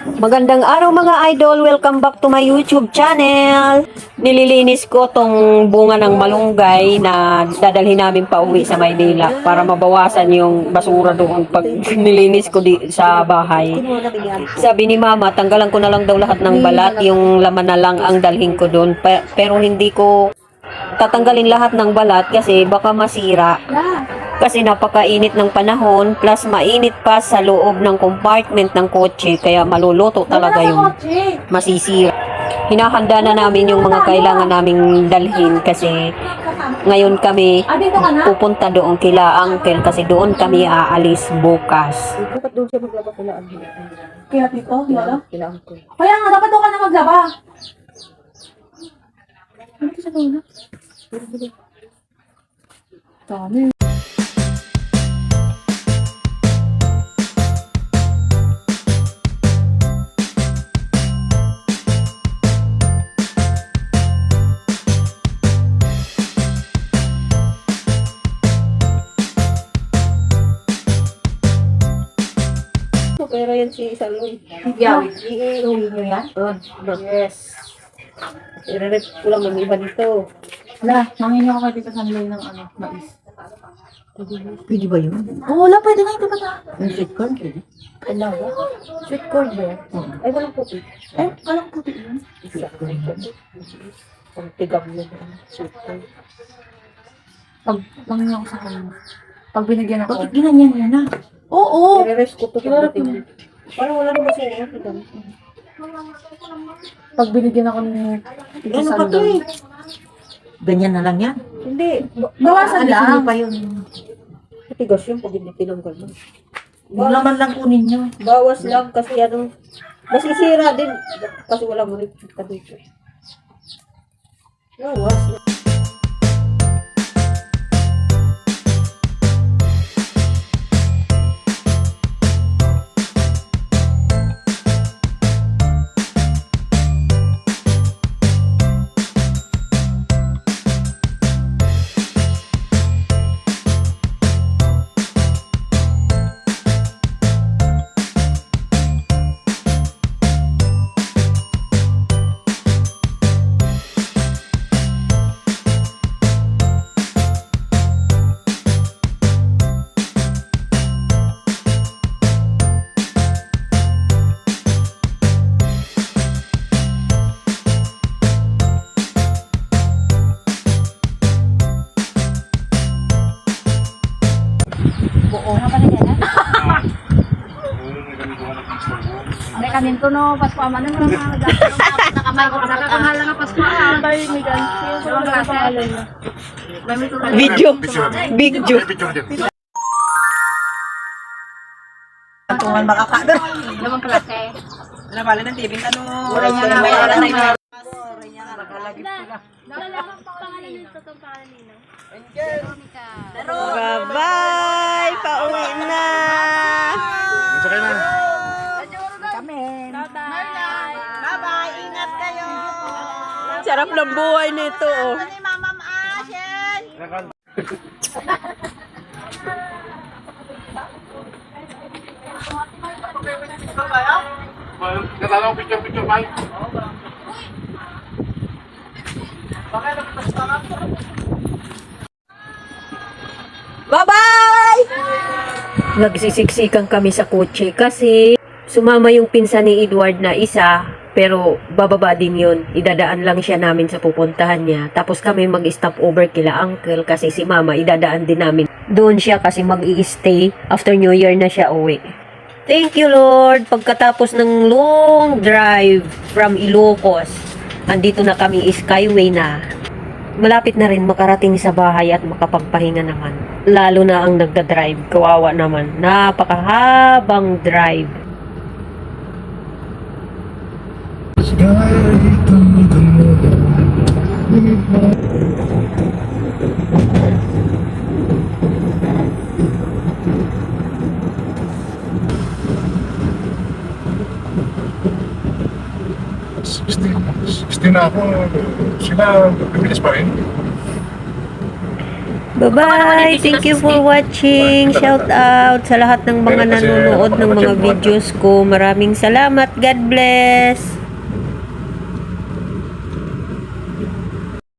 Magandang araw mga idol, welcome back to my YouTube channel. Nililinis ko tong bunga ng malunggay na dadalhin namin pa uwi sa Maynila para mabawasan yung basura doon pag nilinis ko sa bahay. Sabi ni mama, tanggalan ko na lang daw lahat ng balat, yung laman na lang ang dalhin ko doon. Pero hindi ko tatanggalin lahat ng balat kasi baka masira. Kasi napakainit ng panahon, plus mainit pa sa loob ng compartment ng kotse, kaya maluluto talaga yung masisira. Hinahanda na namin yung mga kailangan naming dalhin kasi ngayon kami pupunta doon kila Uncle kasi doon kami aalis bukas. Dapat doon siya maglaba kila Uncle. Kaya dito, kila Uncle. Kaya nga, dapat doon ka na maglaba. Ano ito sa doon? Dami. Pero yan si Saloy. Yeah, iuwi nyo yan? Yes. I-rep ko lang ng iba dito. Wala, mangin ako kayo dito sa nilay ng mais. Pwede ba yun? Oo, wala, pwede nga ito ba ta? Yung sweet corn, pwede? Wala ba? Sweet corn ba yan? Ay, walang puti. Eh, walang puti yun. Ang tigam na super. Pag mangin ako sa kanya. Pag binigyan ako. Bakit ginanyan niya na? Oo! I-rep ko to sa puti. Parang wala naman siya. Pag binigyan ako ni Ano ba ito eh? Ganyan na lang yan. Hindi. Bawasan Alisin niyo lang. pa yung Matigas yun pag hindi tinanggal mo. yung laman lang kunin niyo. Bawas lang kasi ano, masisira din kasi wala mo rin ka dito. Bawas. May kanin to no, Pasko aman na mga nakamay ko nakakamahal nga Pasko ah. Bay mi Video. Video. Tungan makakadar. Lamang klase. Nabala ng TV ano. Wala niya na may alam na yun. Bye-bye! Pauwi na! Sakay na. Kami. Bye-bye. Ingat kayo. Sarap ng buhay nito, oh. Ni Mama Ashen. Katalaw picture bye. Bye-bye! Nagsisiksikan kami sa kotse kasi sumama yung pinsan ni Edward na isa, pero bababa din yun. Idadaan lang siya namin sa pupuntahan niya. Tapos kami mag-stop over kila Uncle kasi si Mama idadaan din namin. Doon siya kasi mag-i-stay. After New Year na siya uwi. Thank you, Lord. Pagkatapos ng long drive from Ilocos, andito na kami, Skyway na. Malapit na rin makarating sa bahay at makapagpahinga naman. Lalo na ang nagda-drive, kawawa naman. Napakahabang drive. Sixteen na ako. Sila, bibilis pa rin. Bye-bye! Thank you for watching. Shout out sa lahat ng mga nanonood ng mga videos ko. Maraming salamat. God bless!